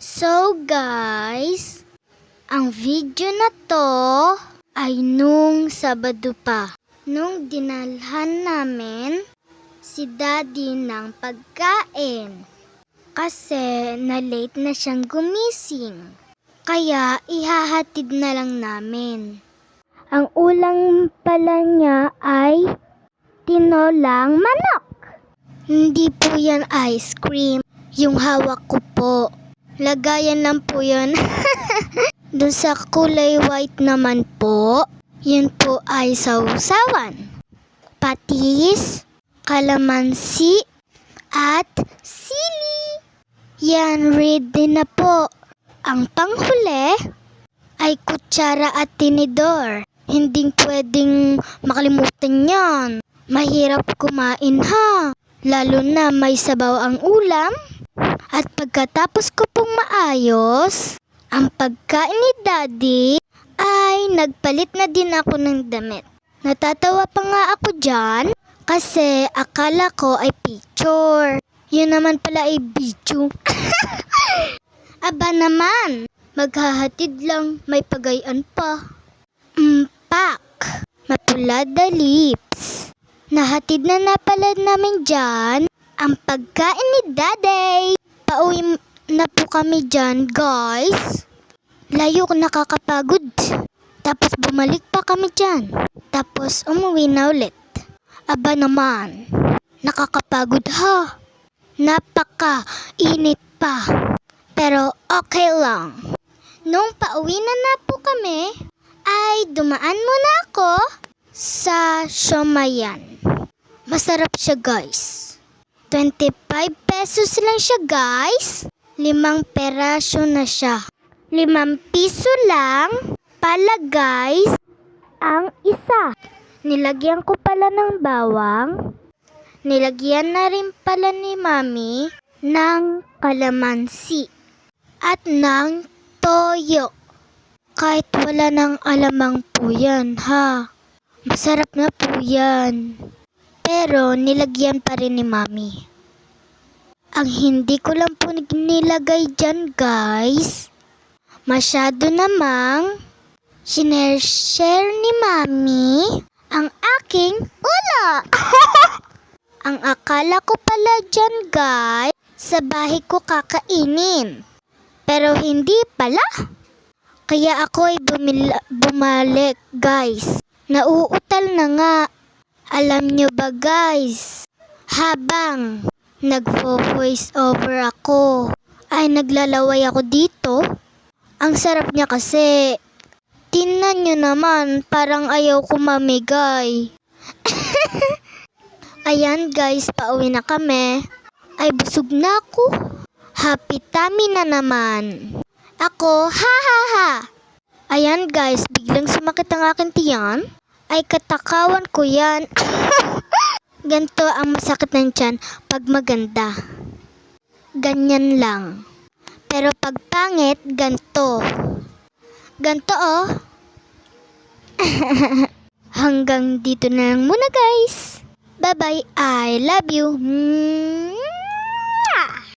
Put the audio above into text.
So guys, ang video na to ay nung Sabado pa. Nung dinalhan namin si Daddy ng pagkain. Kasi na-late na siyang gumising. Kaya ihahatid na lang namin. Ang ulam pala niya ay tinolang manok. Hindi po yan ice cream. Yung hawak ko po. Lagayan lang po yun. Doon sa kulay white naman po, yun po ay sausawan. Patis, kalamansi, at sili. Yan, ready na po. Ang panghuli ay kutsara at tinidor. Hindi pwedeng makalimutan yan. Mahirap kumain ha. Lalo na may sabaw ang ulam. At pagkatapos ko pong maayos ang pagkain ni Daddy, ay nagpalit na din ako ng damit. Natatawa pa nga ako dyan kasi akala ko ay picture. Yun naman pala ay video. Aba naman, maghahatid lang, may pagayan pa. Pak, mapulada lips. Nahatid na pala namin dyan ang pagkain ni Daddy. Pauwi na po kami dyan, guys. Layo nakakapagod. Tapos bumalik pa kami dyan. Tapos umuwi na ulit. Aba naman, nakakapagod ha. Napaka-init pa. Pero okay lang. Nung pauwi na po kami, ay dumaan muna ako sa Siomayan. Masarap siya, guys. 25 pesos lang siya, guys. 5 peraso na siya. 5 piso lang pala, guys, ang isa. Nilagyan ko pala ng bawang. Nilagyan na rin pala ni Mami ng kalamansi at ng toyo. Kahit wala ng alamang po yan, ha. Masarap na po yan. Pero nilagyan pa rin ni Mami. Ang hindi ko lang po nilagay dyan, guys, masyado namang share ni Mami ang aking ulo. Ang akala ko pala dyan, guys, sa bahay ko kakainin. Pero hindi pala. Kaya ako ay bumalik, guys. Nauutal na nga. Alam nyo ba, guys, habang nagvo-voice over ako, ay naglalaway ako dito. Ang sarap niya kasi. Tingnan nyo naman, parang ayaw ko mamigay. Ayan, guys, pauwi na kami. Ay busog na ako. Happy tummy na naman. Ako, ha ha ha. Ayan, guys, biglang sumakit ang aking tiyan. Ay katakawan ko yan. Ganto ang masakit ng tiyan pag maganda. Ganyan lang. Pero pag pangit, ganto. Ganto oh. Hanggang dito na lang muna, guys. Bye-bye. I love you.